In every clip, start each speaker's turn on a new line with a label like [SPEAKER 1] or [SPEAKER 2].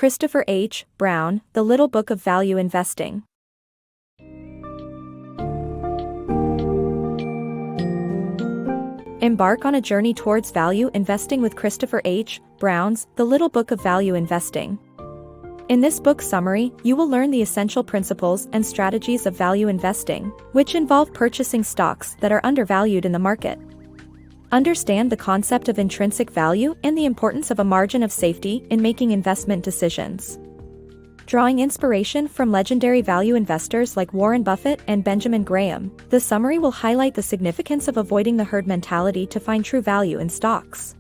[SPEAKER 1] Christopher H. Browne, The Little Book of Value Investing. Embark on a journey towards value investing with Christopher H. Browne's The Little Book of Value Investing. In this book summary, you will learn the essential principles and strategies of value investing, which involve purchasing stocks that are undervalued in the market. Understand the concept of intrinsic value and the importance of a margin of safety in making investment decisions. Drawing inspiration from legendary value investors like Warren Buffett and Benjamin Graham, the summary will highlight the significance of avoiding the herd mentality to find true value in stocks.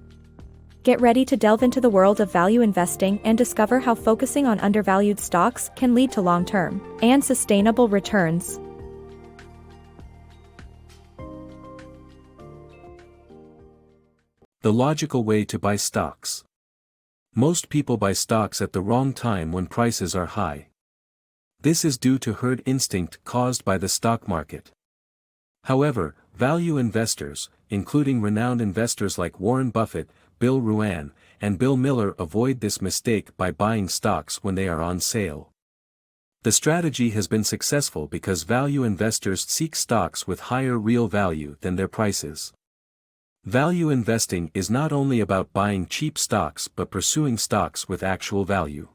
[SPEAKER 1] Get ready to delve into the world of value investing and discover how focusing on undervalued stocks can lead to long-term and sustainable returns.
[SPEAKER 2] The logical way to buy stocks. Most people buy stocks at the wrong time when prices are high. This is due to herd instinct caused by the stock market. However, value investors, including renowned investors like Warren Buffett, Bill Browne, and Bill Miller, avoid this mistake by buying stocks when they are on sale. The strategy has been successful because value investors seek stocks with higher real value than their prices. Value investing is not only about buying cheap stocks but pursuing stocks with actual value.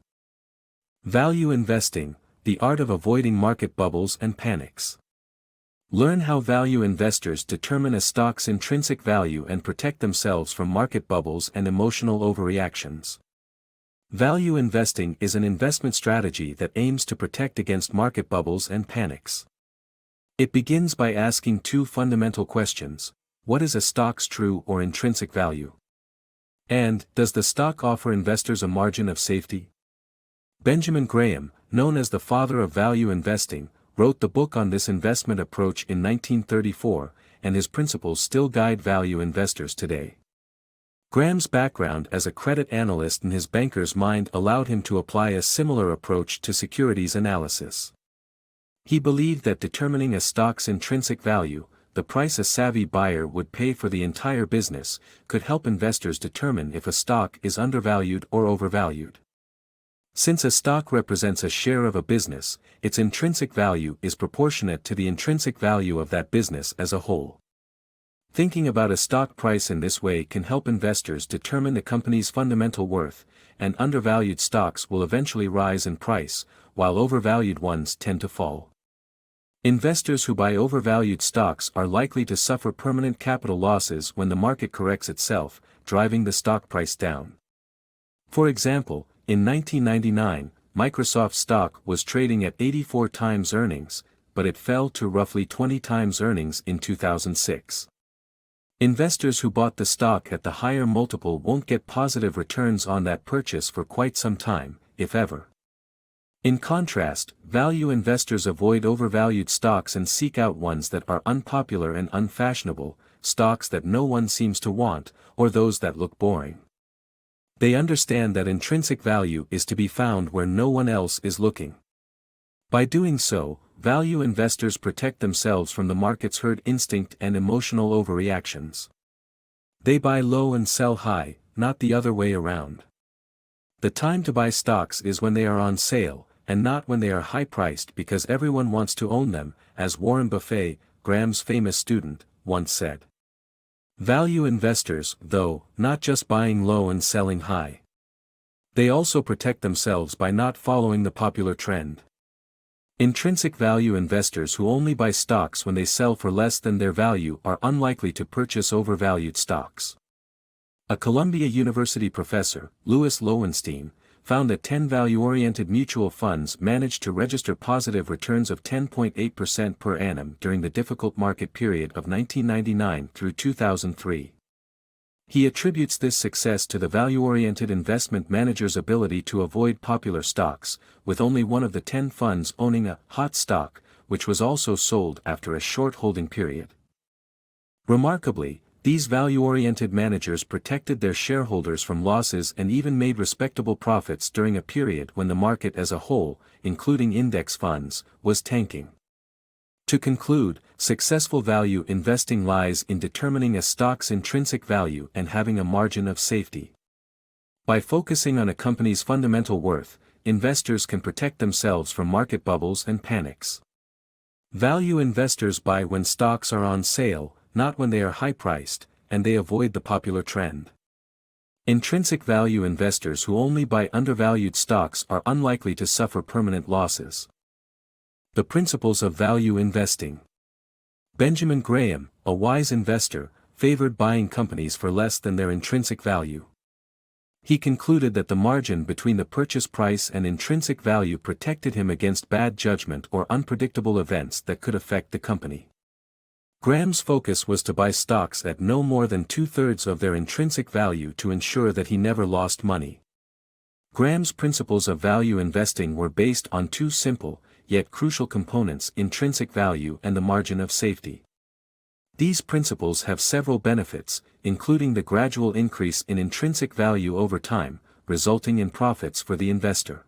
[SPEAKER 2] Value investing, the art of avoiding market bubbles and panics. Learn how value investors determine a stock's intrinsic value and protect themselves from market bubbles and emotional overreactions. Value investing is an investment strategy that aims to protect against market bubbles and panics. It begins by asking two fundamental questions. What is a stock's true or intrinsic value? And, does the stock offer investors a margin of safety? Benjamin Graham, known as the father of value investing, wrote the book on this investment approach in 1934, and his principles still guide value investors today. Graham's background as a credit analyst in his banker's mind allowed him to apply a similar approach to securities analysis. He believed that determining a stock's intrinsic value, the price a savvy buyer would pay for the entire business, could help investors determine if a stock is undervalued or overvalued. Since a stock represents a share of a business, its intrinsic value is proportionate to the intrinsic value of that business as a whole. Thinking about a stock price in this way can help investors determine the company's fundamental worth, and undervalued stocks will eventually rise in price, while overvalued ones tend to fall. Investors who buy overvalued stocks are likely to suffer permanent capital losses when the market corrects itself, driving the stock price down. For example, in 1999, Microsoft stock was trading at 84 times earnings, but it fell to roughly 20 times earnings in 2006. Investors who bought the stock at the higher multiple won't get positive returns on that purchase for quite some time, if ever. In contrast, value investors avoid overvalued stocks and seek out ones that are unpopular and unfashionable, stocks that no one seems to want, or those that look boring. They understand that intrinsic value is to be found where no one else is looking. By doing so, value investors protect themselves from the market's herd instinct and emotional overreactions. They buy low and sell high, not the other way around. The time to buy stocks is when they are on sale, and not when they are high-priced because everyone wants to own them, as Warren Buffett, Graham's famous student, once said. Value investors, though, not just buying low and selling high. They also protect themselves by not following the popular trend. Intrinsic value investors who only buy stocks when they sell for less than their value are unlikely to purchase overvalued stocks. A Columbia University professor, Louis Lowenstein, found that 10 value-oriented mutual funds managed to register positive returns of 10.8% per annum during the difficult market period of 1999 through 2003. He attributes this success to the value-oriented investment manager's ability to avoid popular stocks, with only one of the 10 funds owning a hot stock, which was also sold after a short holding period. Remarkably, these value-oriented managers protected their shareholders from losses and even made respectable profits during a period when the market as a whole, including index funds, was tanking. To conclude, successful value investing lies in determining a stock's intrinsic value and having a margin of safety. By focusing on a company's fundamental worth, investors can protect themselves from market bubbles and panics. Value investors buy when stocks are on sale, not when they are high-priced, and they avoid the popular trend. Intrinsic value investors who only buy undervalued stocks are unlikely to suffer permanent losses. The principles of value investing. Benjamin Graham, a wise investor, favored buying companies for less than their intrinsic value. He concluded that the margin between the purchase price and intrinsic value protected him against bad judgment or unpredictable events that could affect the company. Graham's focus was to buy stocks at no more than 2/3 of their intrinsic value to ensure that he never lost money. Graham's principles of value investing were based on two simple, yet crucial components: intrinsic value and the margin of safety. These principles have several benefits, including the gradual increase in intrinsic value over time, resulting in profits for the investor.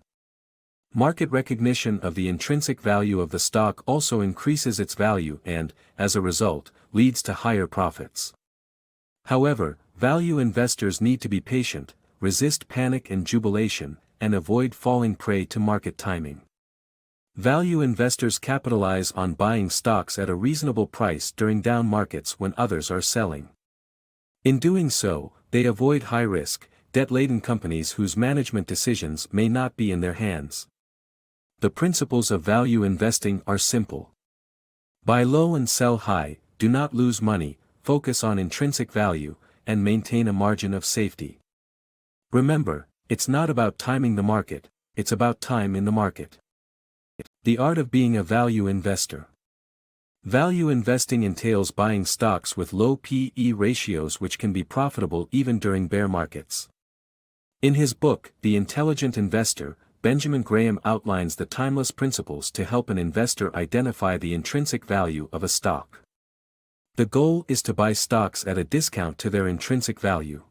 [SPEAKER 2] Market recognition of the intrinsic value of the stock also increases its value and, as a result, leads to higher profits. However, value investors need to be patient, resist panic and jubilation, and avoid falling prey to market timing. Value investors capitalize on buying stocks at a reasonable price during down markets when others are selling. In doing so, they avoid high-risk, debt-laden companies whose management decisions may not be in their hands. The principles of value investing are simple. Buy low and sell high, do not lose money, focus on intrinsic value, and maintain a margin of safety. Remember, it's not about timing the market, it's about time in the market. The art of being a value investor. Value investing entails buying stocks with low P/E ratios which can be profitable even during bear markets. In his book, The Intelligent Investor, Benjamin Graham outlines the timeless principles to help an investor identify the intrinsic value of a stock. The goal is to buy stocks at a discount to their intrinsic value.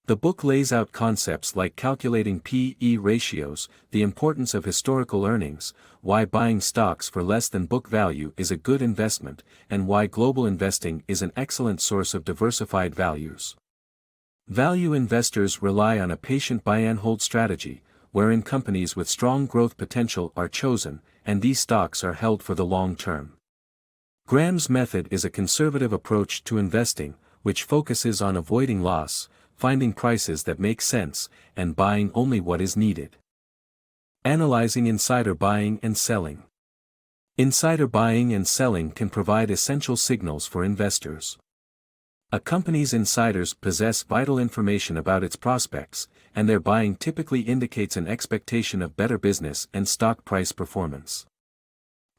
[SPEAKER 2] The book lays out concepts like calculating P/E ratios, the importance of historical earnings, why buying stocks for less than book value is a good investment, and why global investing is an excellent source of diversified values. Value investors rely on a patient buy-and-hold strategy, wherein companies with strong growth potential are chosen, and these stocks are held for the long term. Graham's method is a conservative approach to investing, which focuses on avoiding loss, finding prices that make sense, and buying only what is needed. Analyzing insider buying and selling. Insider buying and selling can provide essential signals for investors. A company's insiders possess vital information about its prospects, and their buying typically indicates an expectation of better business and stock price performance.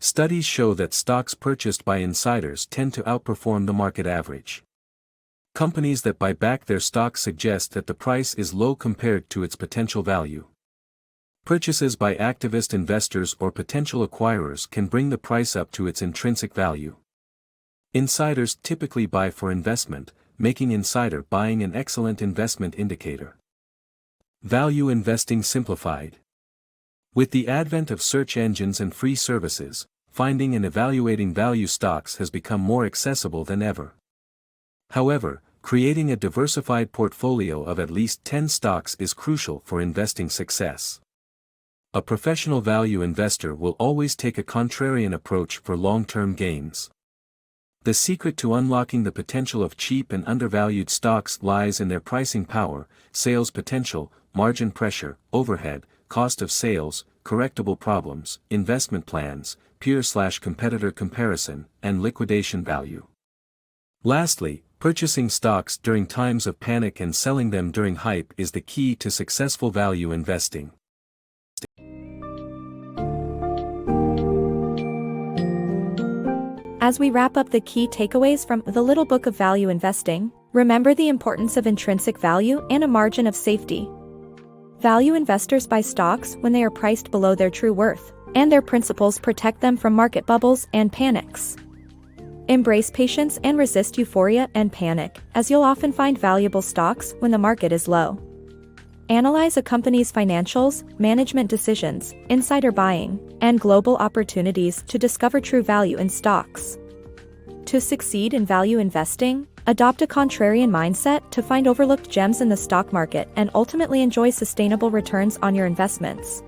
[SPEAKER 2] Studies show that stocks purchased by insiders tend to outperform the market average. Companies that buy back their stock suggest that the price is low compared to its potential value. Purchases by activist investors or potential acquirers can bring the price up to its intrinsic value. Insiders typically buy for investment, making insider buying an excellent investment indicator. Value investing simplified. With the advent of search engines and free services, finding and evaluating value stocks has become more accessible than ever. However, creating a diversified portfolio of at least 10 stocks is crucial for investing success. A professional value investor will always take a contrarian approach for long-term gains. The secret to unlocking the potential of cheap and undervalued stocks lies in their pricing power, sales potential, margin pressure, overhead, cost of sales, correctable problems, investment plans, peer/competitor comparison, and liquidation value. Lastly, purchasing stocks during times of panic and selling them during hype is the key to successful value investing.
[SPEAKER 1] As we wrap up the key takeaways from The Little Book of Value Investing, remember the importance of intrinsic value and a margin of safety. Value investors buy stocks when they are priced below their true worth, and their principles protect them from market bubbles and panics. Embrace patience and resist euphoria and panic, as you'll often find valuable stocks when the market is low. Analyze a company's financials, management decisions, insider buying, and global opportunities to discover true value in stocks. To succeed in value investing, Adopt a contrarian mindset to find overlooked gems in the stock market and ultimately enjoy sustainable returns on your investments.